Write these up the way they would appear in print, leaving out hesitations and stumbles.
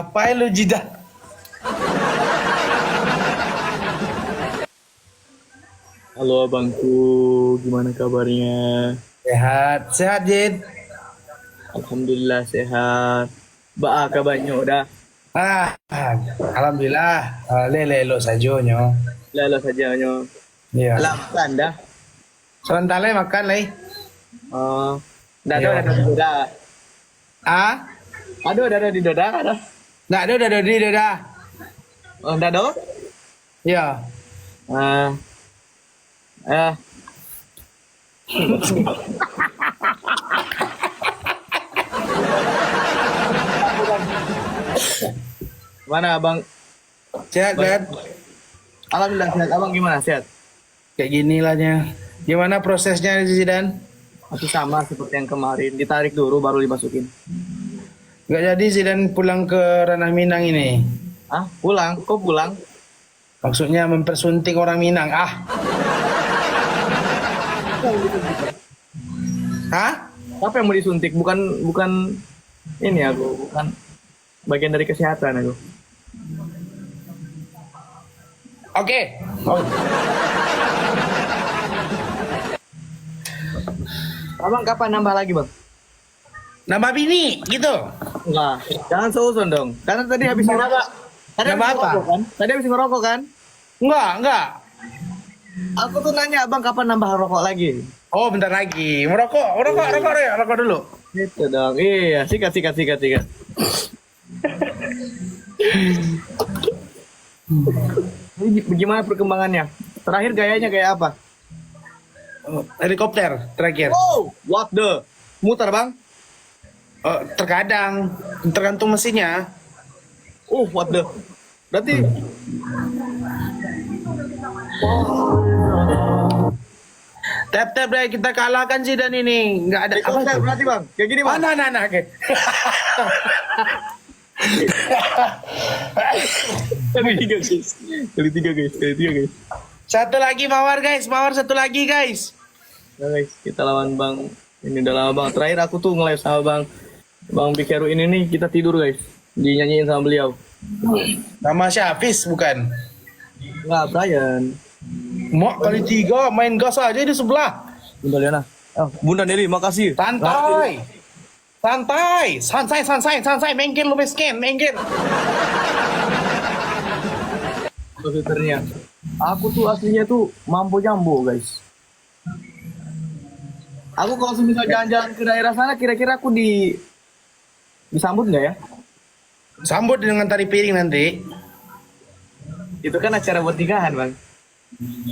Ngapain lu Jidan? Halo abangku, gimana kabarnya? Sehat, sehat Jid. Alhamdulillah sehat. Kabarnya udah Alhamdulillah. Lele lo saja nyo. lala saja nyo. Iya. Alam tanda. Sementara makan leh. Oh, dah Iya. ada di dada. Ah, Aduh, ada di dada, ada. nggak ada udah di dah. Oh, dah ada. Iya. Ah, ah. Mana abang? Sehat kan? Alhamdulillah sehat. Abang gimana sehat? Kayak gini lahnya. Gimana prosesnya Zidan? Masih sama seperti yang kemarin. Ditarik dulu baru dimasukin. Nggak jadi Zidan pulang ke Ranah Minang ini. Ah, pulang? Kok pulang? Maksudnya mempersunting orang Minang. Hah? Apa yang mau disuntik? Bukan ini aku, bukan bagian dari kesehatan aku. Oke. Oh, Abang kapan nambah lagi bang? nama bini gitu. Enggak, jangan seuson dong. Karena tadi habis ngerokok. Tadi Nambah habis apa? ngerokok kan? Tadi habis ngerokok kan? Enggak. Aku tuh nanya abang kapan nambah rokok lagi? Oh, bentar lagi. Rokok dulu. Gitu dong. Iya, sikat. Ini gimana perkembangannya? Terakhir gayanya kayak apa? Helikopter terakhir. Oh, what the? Muter bang? Terkadang tergantung mesinnya. What the? Berarti Tap deh kita kalahkan sih dan ini nggak ada apa helikopter itu? berarti bang? Kayak gini bang? Nah. Oke. Kali tiga guys. Satu lagi mawar satu lagi guys. Nah, guys, kita lawan bang. Ini udah lama bang. Terakhir aku tuh nge-live sama bang Bikeru ini nih, kita tidur guys. Dinyanyiin sama beliau. Nama Syafis bukan? Enggak, Brian. Mak kali 3 main gas aja di sebelah. Bunda Liana. Bunda Nelly, makasih. Santai, mengkin lu miskin, mengkin. Twitternya. Aku tuh aslinya tuh mampu jambo guys. Aku kalau misal jalan-jalan ke daerah sana, kira-kira aku disambut nggak ya? Sambut dengan tari piring nanti. Itu kan acara buat nikahan bang.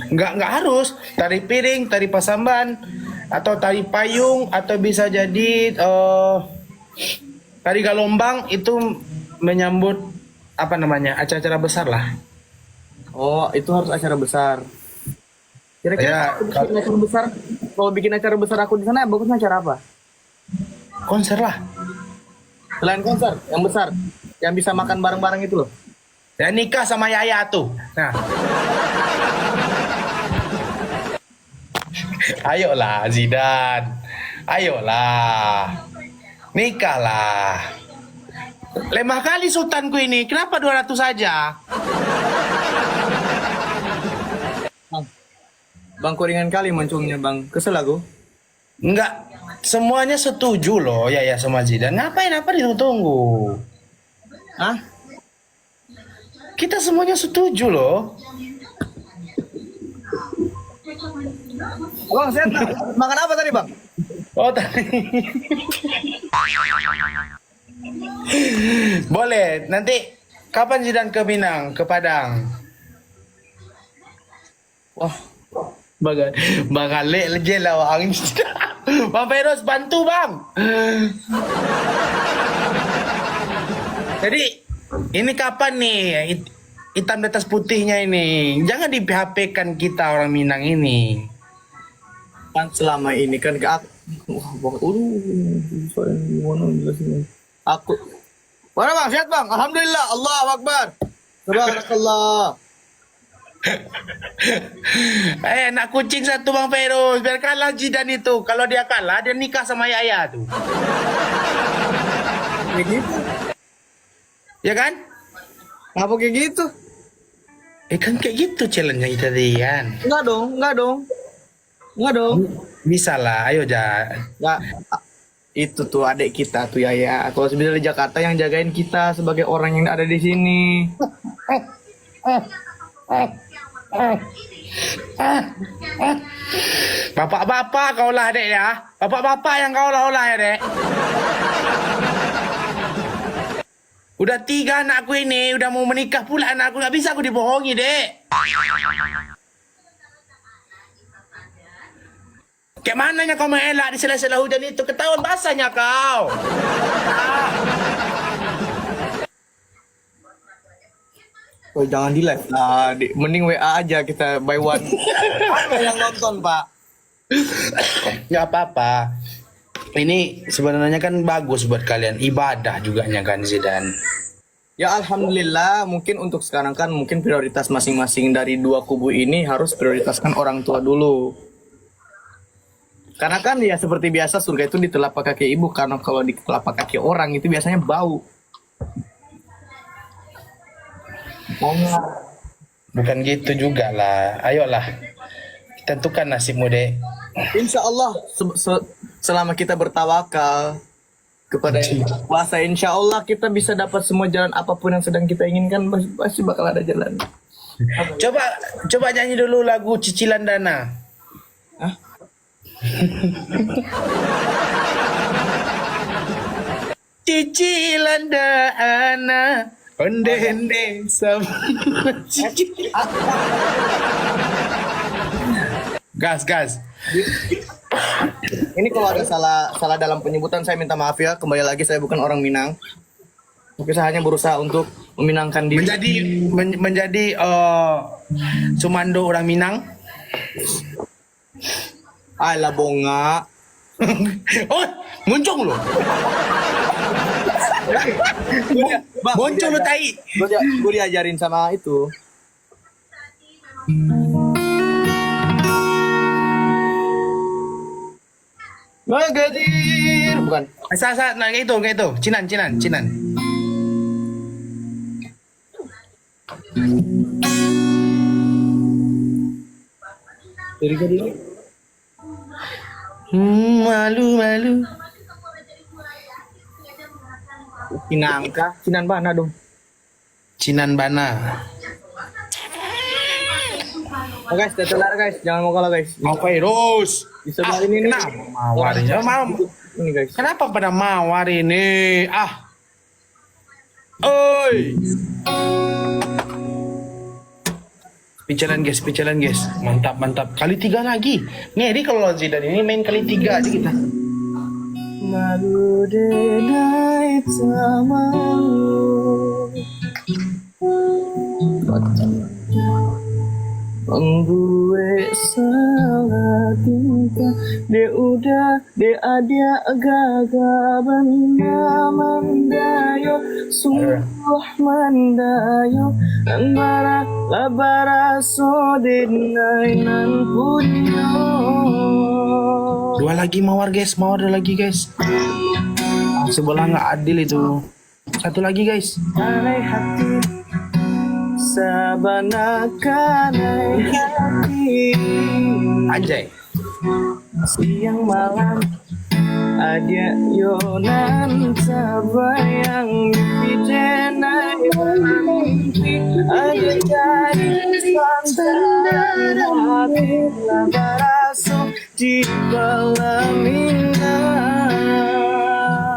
Nggak harus tari piring, tari pasamban, atau tari payung, atau bisa jadi tari galombang itu menyambut apa namanya acara-acara besar lah. Oh, itu harus acara besar. Kira-kira Ya, bikin acara besar, kalau bikin acara besar aku di sana, bagusnya acara apa? konser lah. Selain konser yang besar, yang bisa makan bareng-bareng itu loh. Ya nikah sama Yaya tuh. Nah. Ayolah Zidan. Ayolah. Nikahlah. Lemah kali sultanku ini. Kenapa 200 saja? Bang Koringan kali muncungnya bang, kesel aku. Enggak. Semuanya setuju loh Yaya sama Zidan. Ngapain apa ditunggu-tunggu? Hah? Kita semuanya setuju loh. Bang, saya makan apa tadi bang? Oh tadi. Boleh. Nanti kapan Zidan ke Minang, ke Padang? Wah, Bakal je lah orang. Bang Feroz bantu bang. Jadi ini kapan nih hitam di atas putihnya ini? Jangan di PHP-kan kita orang Minang ini. kan selama ini kan ke aku. Aku. Mana bang, sehat bang? Alhamdulillah, Allahu Akbar. Subhanallah. Nak kucing satu Bang Feroz. Biar kalah Jidan itu. Kalau dia kalah, dia nikah sama Yaya tuh. Ya gitu. Ya kan? Ngapa kayak gitu? Kan kayak gitu challenge kita Dian. Enggak dong, enggak dong. Enggak dong. Bisa lah, ayo ja. Enggak. Itu tuh adik kita tuh ya. Kalau sebenarnya di Jakarta yang jagain kita sebagai orang yang ada di sini. Bapak-bapak kau lah dek ya. Bapak-bapak yang kau lah ya dek. Udah 3 anakku ini, udah mau menikah pula anakku, nggak bisa aku dibohongi dek. Kayak mananya kau mengelak di sela-sela hujan itu, ketahuan basahnya kau. Oh, jangan di live lah, mending WA aja kita by one. Apa yang nonton Pak? Nggak apa-apa. Ini sebenarnya kan bagus buat kalian, ibadah juga kan Zidan. Ya alhamdulillah, mungkin untuk sekarang kan mungkin prioritas masing-masing dari dua kubu ini harus prioritaskan orang tua dulu. Karena kan ya seperti biasa surga itu di telapak kaki ibu, karena kalau di telapak kaki orang itu biasanya bau. Bukan gitu juga lah. Ayolah, tentukan nasibmu dek. Insya Allah selama kita bertawakal kepada Yang Kuasa, insya Allah kita bisa dapat semua jalan apapun yang sedang kita inginkan, pasti bakal ada jalan. Coba nyanyi dulu lagu Cicilan Dana. Hah? Cicilan Dana, onde sama gas. Ini kalau ada salah dalam penyebutan saya minta maaf ya. Kembali lagi saya bukan orang Minang. Tapi saya hanya berusaha untuk meminangkan diri. Menjadi Sumando orang Minang. Alah bonga. Oh, muncung loh. Muncul lo tai. Gue diajarin sama itu. Magadir, bukan. Saat nah kayak itu. Cinan. Dari Gadir. Malu. Cinangka, Cinan Bana dong. Cinan Bana. Oh, guys, tetelar guys, jangan mau kalah guys. Mau virus. Di sebelah ini nih. Kenapa mawar ini? Ini guys. Kenapa pada mawar ini? Oi. Picaran guys. Mantap. Kali 3 lagi. Nih, ini kalau Zidane ini main kali 3 aja kita. Malu denai samamu. Membuat salah tingkah. De adia gaga benda mandayo. Sungguh mandayo. Nambara labara so denai nan punyo. 2 lagi mawar lagi guys. Sebelah nggak adil itu. 1 lagi guys. Kanai hati sabana kanai hati. Anjay. Siang malam ada yonan sabayang mimpi jenai mimpi ada jadi sandara hati labaraso di balamina.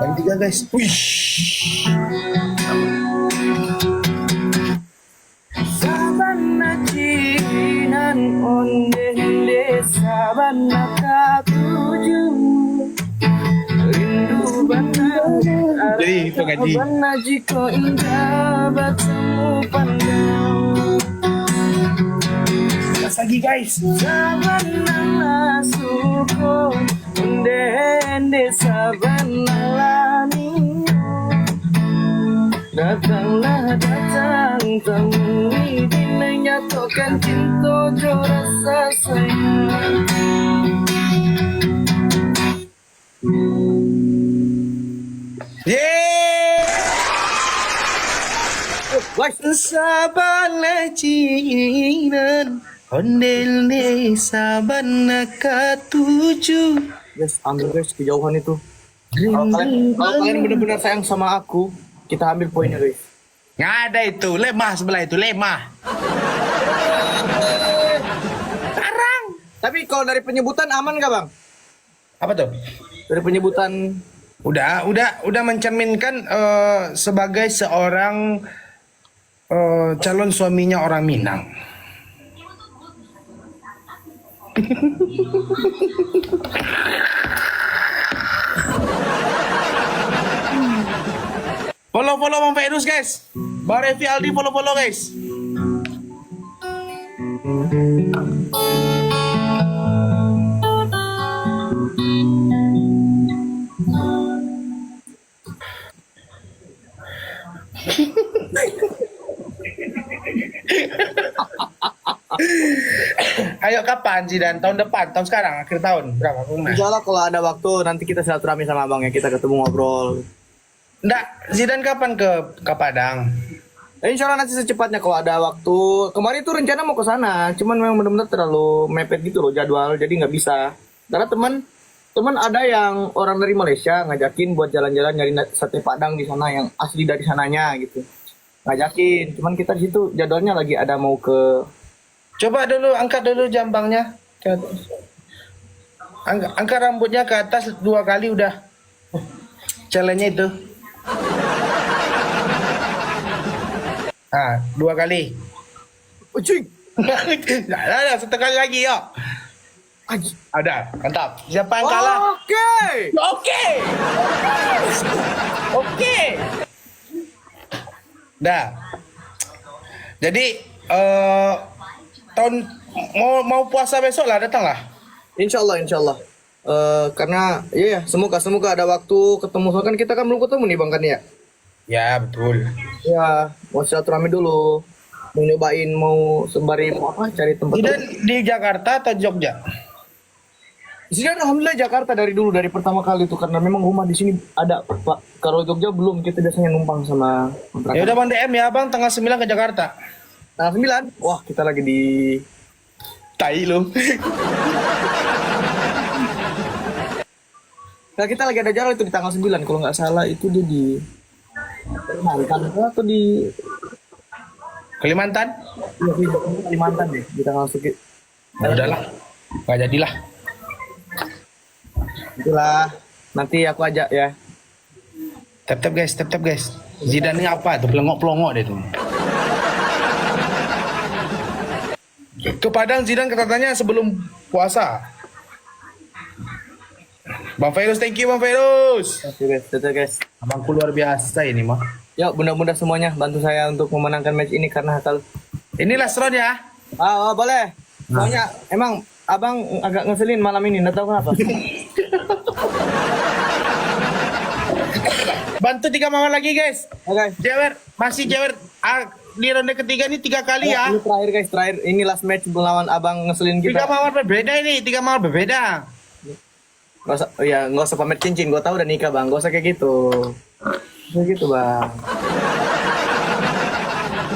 Yang 3 guys. Wih. Sabana cinan onde sabana katuju. Rindu benar. Jadi pengaji. Sabana jika indah bertemu pandang. Lagi guys. Sabana masuko onde sabana lani. Datang temui menyatukan cinta jo rasa sayang. Yeay. Guys, Sabana cinan Ondel ne sabana katuju. guys, ambil guys kejauhan itu. Kalau kalian benar-benar sayang sama aku, kita ambil poinnya guys. Nggak ada itu, lemah sebelah itu, lemah. Sekarang. Tapi kalau dari penyebutan aman gak bang? Apa tuh? Dari penyebutan Udah mencerminkan sebagai seorang calon suaminya orang Minang. Follow Bang Ferus guys. Bang Revi Aldi follow guys. Ayo kapan Zidan? Tahun depan, tahun sekarang, akhir tahun berapa? Insya Allah kalau ada waktu nanti kita silaturahmi sama abang ya, kita ketemu ngobrol. Nggak, Zidan kapan ke Padang? Insya Allah nanti secepatnya kalau ada waktu. Kemarin tuh rencana mau ke sana, cuman memang benar-benar terlalu mepet gitu loh jadwal, jadi nggak bisa. Karena teman ada yang orang dari Malaysia ngajakin buat jalan-jalan nyari sate Padang di sana yang asli dari sananya gitu. Ngajakin, cuman kita di situ jadwalnya lagi ada mau ke. Coba dulu angkat dulu jambangnya ke atas. Angkat rambutnya ke atas 2 kali udah. Challenge-nya itu. Ah, 2 kali. Ucing. Ada, 1 kali lagi yuk. Ada, mantap. Siapa yang kalah? Oke. Oke. Oke. Dah. Jadi tahun mau puasa besok lah, datanglah. Insya Allah. Karena ya semoga ada waktu ketemu, kan kita kan belum ketemu nih bang kan ya. Ya betul. Ya mau silaturahmi dulu, mau nyobain, mau sembari mau apa, cari tempat. Zidan di Jakarta atau Jogja? Zidan alhamdulillah Jakarta dari dulu, dari pertama kali itu, karena memang rumah di sini ada pak. Kalau Jogja belum, kita biasanya numpang sama kontrakan. Ya udah Bang DM ya Bang, tanggal 9 ke Jakarta. Tanggal 9, wah kita lagi di Tai lu. Nah, kita lagi ada jalan itu di tanggal 9 kalau nggak salah, itu dia di Kalimantan atau di Kalimantan? Iya, di Kalimantan deh, di tanggal segitu. Ya udahlah. Nggak jadilah. Itulah, nanti aku ajak ya. Tap guys. Zidan ini apa tuh? Pelongok-pelongok deh tuh. Ke Padang Zidan katanya sebelum puasa. Bang Ferus, thank you Bang Ferus. Oke guys, betul guys. Abangku luar biasa ini mah. Yuk, mudah-mudahan semuanya bantu saya untuk memenangkan match ini karena hakal. Ini last round ya. Boleh. Soalnya emang abang agak ngeselin malam ini, nggak tahu kenapa. Bantu 3 mawar lagi guys. Oke. Jewer, masih Jewer. Di ronde ketiga ini 3 kali ya. Ini terakhir guys, terakhir. Ini last match melawan abang ngeselin 3 kita. mawar berbeda ini, 3 mawar berbeda. Nggak usah pamer cincin. Gue tahu udah nikah bang, nggak usah kayak gitu. Kayak gitu bang.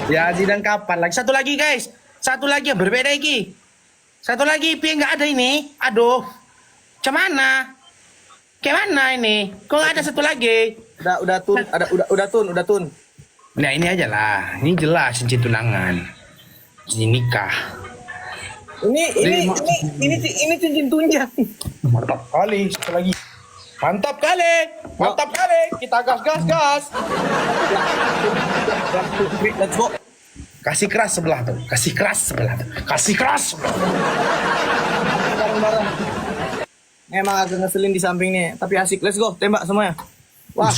Ya Zidan kapan lagi? Satu lagi guys. Satu lagi yang berbeda iki. Satu lagi Pi nggak ada ini. Aduh. Cemana? Kayak mana ini? Kok nggak ada satu lagi? Udah tun. Nah ini aja lah. Ini jelas cincin tunangan. Cincin nikah. Ini cincin tunjang. Mantap kali. Satu lagi. Mantap kali. Kita gas. Let's go. Kasih keras sebelah tuh. Bareng-bareng. Emang agak ngeselin di samping nih, tapi asik. Let's go, tembak semuanya. Wah,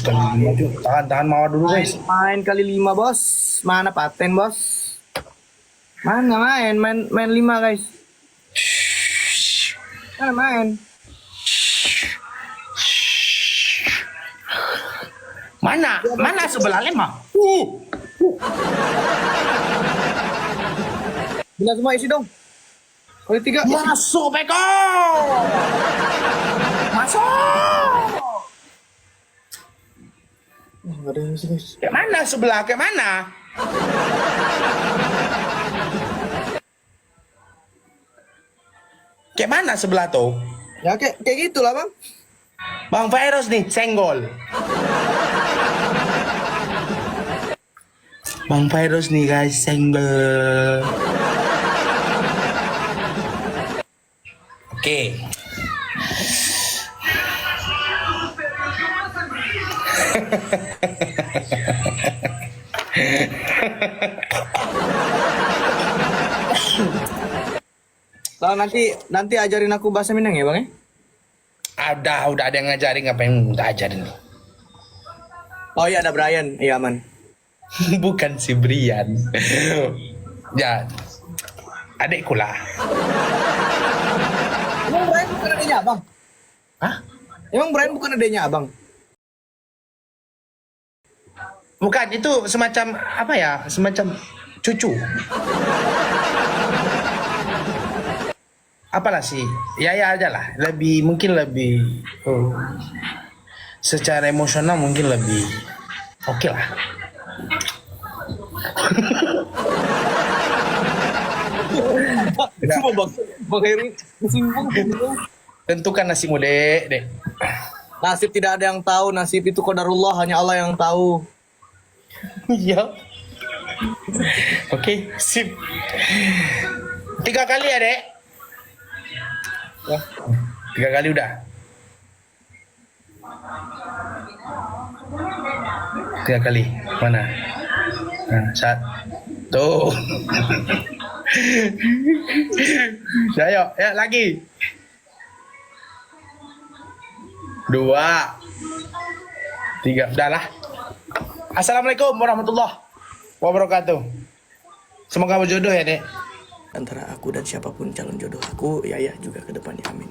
Tahan mawar dulu guys. main kali 5 bos. Mana paten bos? Mana main 5 guys. Mana main? Mana sebelah lemah? Bila semua isi dong. Kali 3. Masuk Beko. Masuk. Nggak ada yang isi guys. Kayak mana sebelah? Kayak mana? Kayak mana sebelah tuh? Ya kayak gitulah bang. Bang Virus nih, senggol. Bang Virus nih guys, senggol. Oke. Lah nanti ajarin aku bahasa Minang ya bang ya. Udah ada yang ngajarin, ngapain minta ajarin nih? Oh iya ada Brian, iya aman. Bukan si Brian. Ya, adekku lah. Emang Brian bukan adanya abang? Hah? Emang Brian bukan adanya abang? Bukan, itu semacam apa ya? Semacam cucu. Apalah sih? Ya aja lah. Mungkin lebih secara emosional mungkin lebih oke lah. Cuma bang Heri Tentukan nasimu, Dek. nasib tidak ada yang tahu, nasib itu qadarullah, hanya Allah yang tahu. Iya. Oke, sip. 3 kali ya, Dek. Ya. 3 kali udah. 3 kali. Mana? Nah, 1. Ayo, ya lagi. 2. 3. Udahlah. Assalamualaikum warahmatullahi wabarakatuh. Semoga berjodoh ya, Dek. Antara aku dan siapapun calon jodoh aku, ya juga ke depannya, amin.